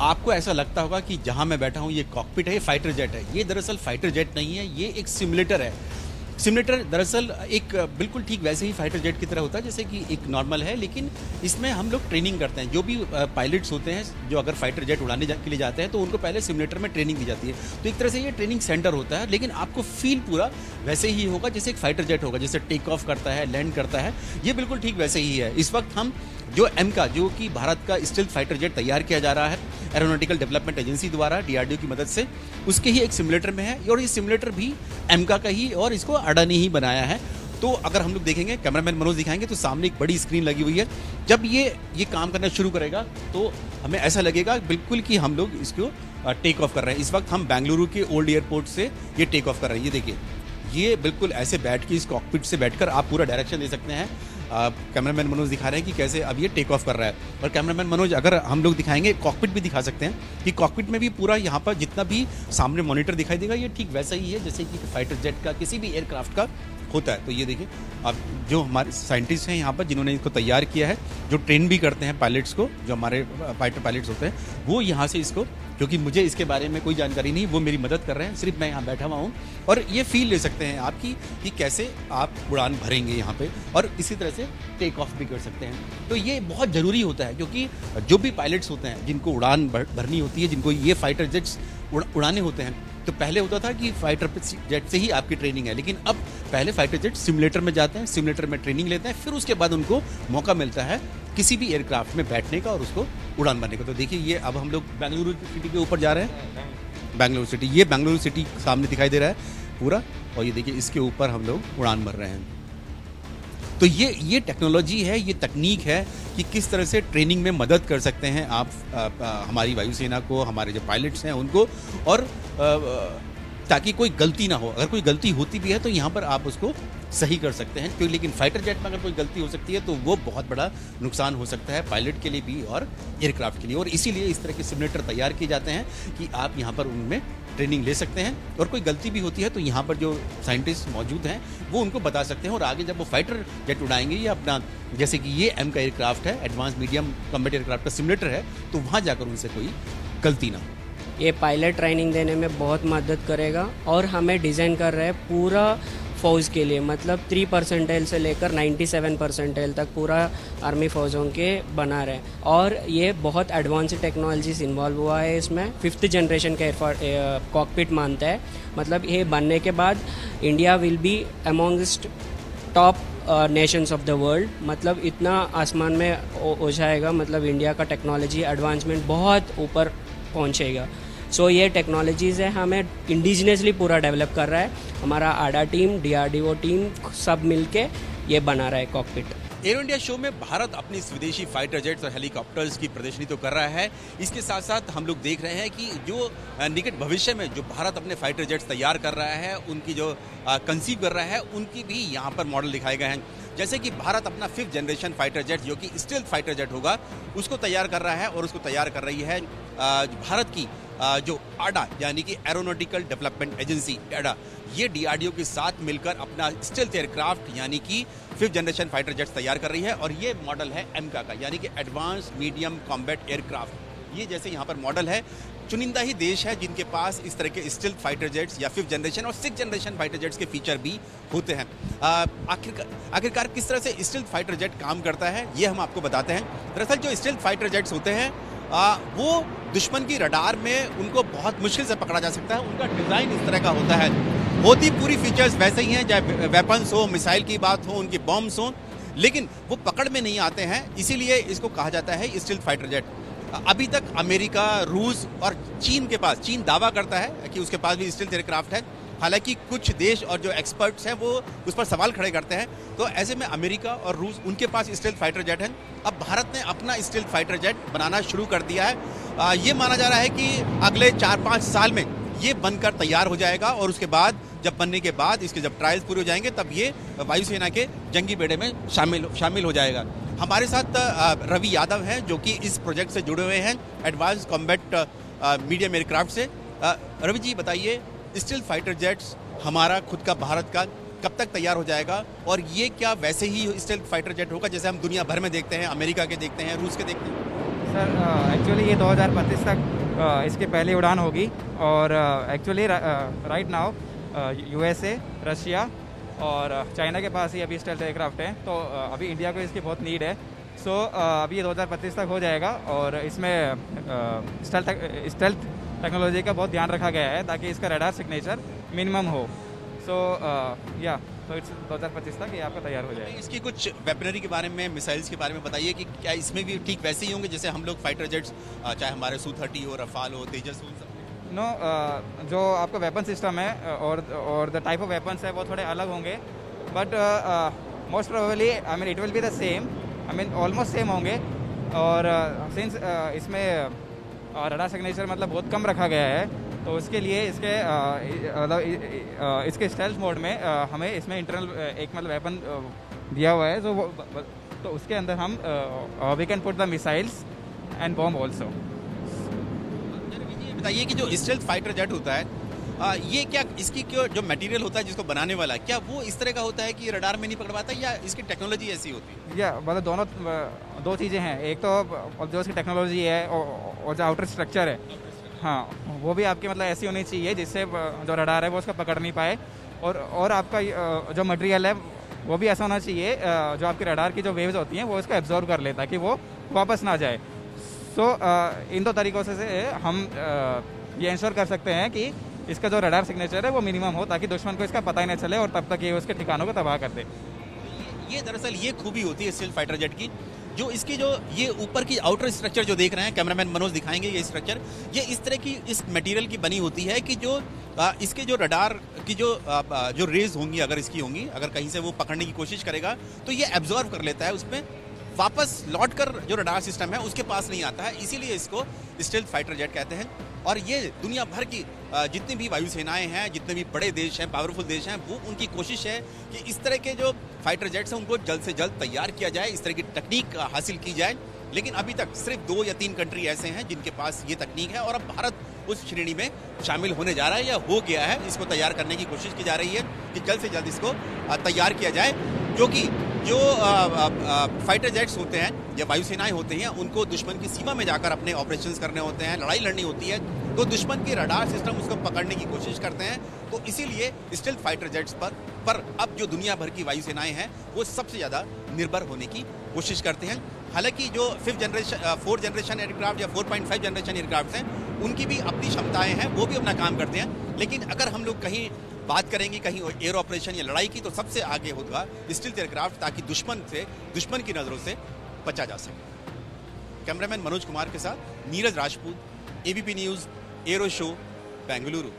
आपको ऐसा लगता होगा कि जहां मैं बैठा हूं ये कॉकपिट है, ये फाइटर जेट है। ये दरअसल फाइटर जेट नहीं है, ये एक सिमुलेटर है। सिमुलेटर दरअसल एक बिल्कुल ठीक वैसे ही फाइटर जेट की तरह होता है जैसे कि एक नॉर्मल है, लेकिन इसमें हम लोग ट्रेनिंग करते हैं। जो भी पायलट्स होते हैं जो अगर फाइटर जेट उड़ाने के लिए जाते हैं तो उनको पहले सिमुलेटर में ट्रेनिंग दी जाती है। तो एक तरह से ये ट्रेनिंग सेंटर होता है, लेकिन आपको फील पूरा वैसे ही होगा जैसे एक फाइटर जेट होगा, जैसे टेक ऑफ करता है, लैंड करता है, ये बिल्कुल ठीक वैसे ही है। इस वक्त हम जो एमका, जो कि भारत का स्टील्थ फाइटर जेट तैयार किया जा रहा है एरोनॉटिकल डेवलपमेंट एजेंसी द्वारा डीआरडीओ की मदद से, उसके ही एक सिमुलेटर में है। और ये सिमुलेटर भी एमका का ही और इसको अडानी ही बनाया है। तो अगर हम लोग देखेंगे, कैमरामैन मनोज दिखाएंगे, तो सामने एक बड़ी स्क्रीन लगी हुई है। जब ये काम करना शुरू करेगा तो हमें ऐसा लगेगा बिल्कुल कि हम लोग इसको टेक ऑफ कर रहे हैं। इस वक्त हम बेंगलुरु के ओल्ड एयरपोर्ट से ये टेक ऑफ कर रहे हैं। ये देखिए, ये बिल्कुल ऐसे बैठ के इस कॉकपिट से बैठकर आप पूरा डायरेक्शन दे सकते हैं। कैमरामैन मनोज दिखा रहे हैं कि कैसे अब ये टेक ऑफ कर रहा है। और कैमरामैन मनोज, अगर हम लोग दिखाएंगे, कॉकपिट भी दिखा सकते हैं कि कॉकपिट में भी पूरा यहाँ पर जितना भी सामने मॉनिटर दिखाई देगा ये ठीक वैसा ही है जैसे कि फाइटर जेट का किसी भी एयरक्राफ्ट का होता है। तो ये देखिए, अब जो हमारे साइंटिस्ट हैं यहाँ पर जिन्होंने इसको तैयार किया है, जो ट्रेन भी करते हैं पायलट्स को, जो हमारे फाइटर पायलट्स होते हैं, वो यहाँ से इसको, क्योंकि मुझे इसके बारे में कोई जानकारी नहीं, वो मेरी मदद कर रहे हैं। सिर्फ मैं यहाँ बैठा हुआ हूँ और ये फील ले सकते हैं आपकी कि कैसे आप उड़ान भरेंगे यहाँ पे, और इसी तरह से टेक ऑफ भी कर सकते हैं। तो ये बहुत ज़रूरी होता है, क्योंकि जो भी पायलट्स होते हैं जिनको उड़ान भरनी होती है, जिनको ये फाइटर जेट्स उड़ाने होते हैं, तो पहले होता था कि फाइटर जेट से ही आपकी ट्रेनिंग है, लेकिन अब पहले फाइटर जेट सिमुलेटर में जाते हैं, सिमुलेटर में ट्रेनिंग लेते हैं, फिर उसके बाद उनको मौका मिलता है किसी भी एयरक्राफ्ट में बैठने का और उसको उड़ान भरने का। तो देखिए, ये अब हम लोग बेंगलुरु सिटी के ऊपर जा रहे हैं। बेंगलुरु सिटी, ये बेंगलुरु सिटी सामने दिखाई दे रहा है पूरा, और ये देखिए इसके ऊपर हम लोग उड़ान भर रहे हैं। तो ये टेक्नोलॉजी है, ये तकनीक है कि किस तरह से ट्रेनिंग में मदद कर सकते हैं आप हमारी वायुसेना को, हमारे जो पायलट्स हैं उनको, और ताकि कोई गलती ना हो। अगर कोई गलती होती भी है तो यहाँ पर आप उसको सही कर सकते हैं। क्यों, लेकिन फाइटर जेट में अगर कोई गलती हो सकती है तो वो बहुत बड़ा नुकसान हो सकता है पायलट के लिए भी और एयरक्राफ्ट के लिए। और इसीलिए इस तरह के सिमुलेटर तैयार किए जाते हैं कि आप यहाँ पर उनमें ट्रेनिंग ले सकते हैं, और कोई गलती भी होती है तो यहाँ पर जो साइंटिस्ट मौजूद हैं वो उनको बता सकते हैं। और आगे जब वो फाइटर जेट उड़ाएंगे या अपना, जैसे कि ये एम का एयरक्राफ्ट है, एडवांस मीडियम कॉम्बैट एयरक्राफ्ट का सिमुलेटर है, तो वहाँ जाकर उनसे कोई गलती ना हो। ये पायलट ट्रेनिंग देने में बहुत मदद करेगा। और हमें डिज़ाइन कर रहे हैं पूरा फ़ौज के लिए, मतलब 3 परसेंटाइल से लेकर 97 परसेंटाइल तक पूरा आर्मी फ़ौजों के बना रहे हैं। और ये बहुत एडवांस टेक्नोलॉजीज इन्वॉल्व हुआ है इसमें। 5th जनरेशन का कॉकपिट मानता है, मतलब ये बनने के बाद India will be amongst top nations of the world. मतलब इतना आसमान में हो जाएगा, मतलब इंडिया का टेक्नोलॉजी एडवांसमेंट बहुत ऊपर पहुंचेगा। सो ये टेक्नोलॉजीज़ है, हमें इंडिजिनियसली पूरा डेवलप कर रहा है हमारा आडा टीम, डीआरडीओ टीम, सब मिलके ये बना रहा है कॉकपिट। एरो इंडिया शो में भारत अपनी स्वदेशी फाइटर जेट्स और हेलीकॉप्टर्स की प्रदर्शनी तो कर रहा है, इसके साथ साथ हम लोग देख रहे हैं कि जो निकट भविष्य में जो भारत अपने फाइटर जेट्स तैयार कर रहा है, उनकी जो कंसीव कर रहा है, उनकी भी यहाँ पर मॉडल दिखाए गए हैं। जैसे कि भारत अपना 5th जनरेशन फाइटर जेट, जो कि स्टील्थ फाइटर जेट होगा, उसको तैयार कर रहा है, और उसको तैयार कर रही है भारत की जो आडा यानी कि एरोनॉटिकल डेवलपमेंट एजेंसी एडा, ये डीआरडीओ के साथ मिलकर अपना स्टील्थ एयरक्राफ्ट यानी कि 5th जनरेशन फाइटर जेट्स तैयार कर रही है। और ये मॉडल है एमका का, यानी कि एडवांस मीडियम कॉम्बैट एयरक्राफ्ट। ये जैसे यहाँ पर मॉडल है, चुनिंदा ही देश है जिनके पास इस तरह के स्टील्थ फाइटर जेट्स या 5th जनरेशन और 6th जनरेशन फाइटर जेट्स के फीचर भी होते हैं। आखिरकार किस तरह से स्टील्थ फाइटर जेट काम करता है ये हम आपको बताते हैं। दरअसल जो स्टील्थ फाइटर जेट्स होते हैं वो दुश्मन की रडार में उनको बहुत मुश्किल से पकड़ा जा सकता है। उनका डिज़ाइन इस तरह का होता है, होती पूरी फीचर्स वैसे ही हैं, चाहे वेपन्स हो, मिसाइल की बात हो, उनके बॉम्ब्स हो, लेकिन वो पकड़ में नहीं आते हैं, इसीलिए इसको कहा जाता है स्टील्थ फाइटर जेट। अभी तक अमेरिका, रूस और चीन के पास, चीन दावा करता है कि उसके पास भी स्टील्थ एयरक्राफ्ट है, हालांकि कुछ देश और जो एक्सपर्ट्स हैं वो उस पर सवाल खड़े करते हैं। तो ऐसे में अमेरिका और रूस, उनके पास स्टील्थ फाइटर जेट है। अब भारत ने अपना स्टील्थ फाइटर जेट बनाना शुरू कर दिया है। ये माना जा रहा है कि अगले 4-5 साल में ये बनकर तैयार हो जाएगा, और उसके बाद जब बनने के बाद इसके जब ट्रायल्स पूरे हो जाएंगे तब ये वायुसेना के जंगी बेड़े में शामिल हो जाएगा। हमारे साथ रवि यादव हैं जो कि इस प्रोजेक्ट से जुड़े हुए हैं, एडवांस कॉम्बैट मीडियम एयरक्राफ्ट से। रवि जी बताइए, स्टील्थ फाइटर जेट्स हमारा खुद का भारत का कब तक तैयार हो जाएगा, और ये क्या वैसे ही स्टील्थ फाइटर जेट होगा जैसे हम दुनिया भर में देखते हैं, अमेरिका के देखते हैं, रूस के देखते हैं? सर एक्चुअली ये 2025 तक इसकी पहली उड़ान होगी और actually right now USA, Russia और चाइना के पास ही अभी स्टेल्थ एयरक्राफ्ट हैं, तो अभी इंडिया को इसकी बहुत नीड है। सो अभी ये 2025 तक हो जाएगा और इसमें स्टेल्थ टेक्नोलॉजी का बहुत ध्यान रखा गया है ताकि इसका रडार सिग्नेचर मिनिमम हो। सो या तो इट्स 2025 तक ये आपका तैयार हो जाएगा। इसकी कुछ वेपनरी के बारे में, मिसाइल्स के बारे में बताइए कि क्या इसमें भी ठीक वैसे ही होंगे जैसे हम लोग फाइटर जेट्स, चाहे हमारे Su-30 हो, रफाल हो, तेजस हो, नो जो आपका वेपन सिस्टम है और द टाइप ऑफ वेपन्स है वो थोड़े अलग होंगे, but most probably I mean it will be the same, I mean almost same होंगे। और सिंस इसमें रडार सिग्नेचर मतलब बहुत कम रखा गया है, तो उसके लिए इसके स्टेल्थ मोड में हमें इसमें इंटरनल एक मतलब वेपन दिया हुआ है, तो उसके अंदर हम we can put the missiles and bomb also. बताइए कि जो स्टेल्थ फाइटर जेट होता है, ये क्या इसकी जो मटेरियल होता है जिसको बनाने वाला, क्या वो इस तरह का होता है कि रडार में नहीं पकड़ पाता, या इसकी टेक्नोलॉजी ऐसी होती है? या मतलब दोनों दो चीज़ें हैं, एक तो जो इसकी टेक्नोलॉजी है और जो आउटर स्ट्रक्चर है, हाँ वो भी आपकी मतलब ऐसी होनी चाहिए जिससे जो रडार है वो उसका पकड़ नहीं पाए, और आपका जो मटेरियल है वो भी ऐसा होना चाहिए जो आपकी रडार की जो वेव्स होती हैं वो इसको एब्जॉर्ब कर ले ताकि वो वापस ना जाए। सो इन दो तरीक़ों से हम ये इंश्योर कर सकते हैं कि इसका जो रडार सिग्नेचर है वो मिनिमम हो ताकि दुश्मन को इसका पता ही नहीं चले और तब तक ये उसके ठिकानों को तबाह कर दे। ये दरअसल ये खूबी होती है स्टेल्थ फाइटर जेट की, जो इसकी जो ये ऊपर की आउटर स्ट्रक्चर जो देख रहे हैं, कैमरामैन मनोज दिखाएंगे ये स्ट्रक्चर, ये इस तरह की इस मटेरियल की बनी होती है कि जो इसके जो रडार की जो रेज होंगी, अगर इसकी होंगी, अगर कहीं से वो पकड़ने की कोशिश करेगा तो ये एब्जॉर्व कर लेता है, उसमें वापस लौट कर जो रडार सिस्टम है उसके पास नहीं आता है, इसीलिए इसको स्टेल्थ फाइटर जेट कहते हैं। और ये दुनिया भर की जितनी भी वायुसेनाएं हैं, जितने भी बड़े देश हैं, पावरफुल देश हैं, वो उनकी कोशिश है कि इस तरह के जो फाइटर जेट्स हैं उनको जल्द से जल्द तैयार किया जाए, इस तरह की तकनीक हासिल की जाए। लेकिन अभी तक सिर्फ 2 या 3 कंट्री ऐसे हैं जिनके पास ये तकनीक है, और अब भारत उस श्रेणी में शामिल होने जा रहा है या हो गया है। इसको तैयार करने की कोशिश की जा रही है कि जल्द से जल्द इसको तैयार किया जाए, क्योंकि जो फाइटर जेट्स होते हैं या वायुसेनाएं होते हैं उनको दुश्मन की सीमा में जाकर अपने ऑपरेशंस करने होते हैं, लड़ाई लड़नी होती है, तो दुश्मन के रडार सिस्टम उसको पकड़ने की कोशिश करते हैं। तो इसीलिए स्टेल्थ फाइटर जेट्स पर अब जो दुनिया भर की वायुसेनाएं हैं वो सबसे ज़्यादा निर्भर होने की कोशिश करते हैं। हालांकि जो 4th जनरेशन एयरक्राफ्ट या 4.5 जनरेशन एयरक्राफ्ट हैं उनकी भी अपनी क्षमताएं हैं, वो भी अपना काम करते हैं। लेकिन अगर हम लोग कहीं बात करेंगे कहीं एयर ऑपरेशन या लड़ाई की, तो सबसे आगे होगा स्टील्थ एयरक्राफ्ट, ताकि दुश्मन की नज़रों से बचा जा सके। कैमरामैन मनोज कुमार के साथ Neeraj Rajput, ABP news, arrow show, Bengaluru.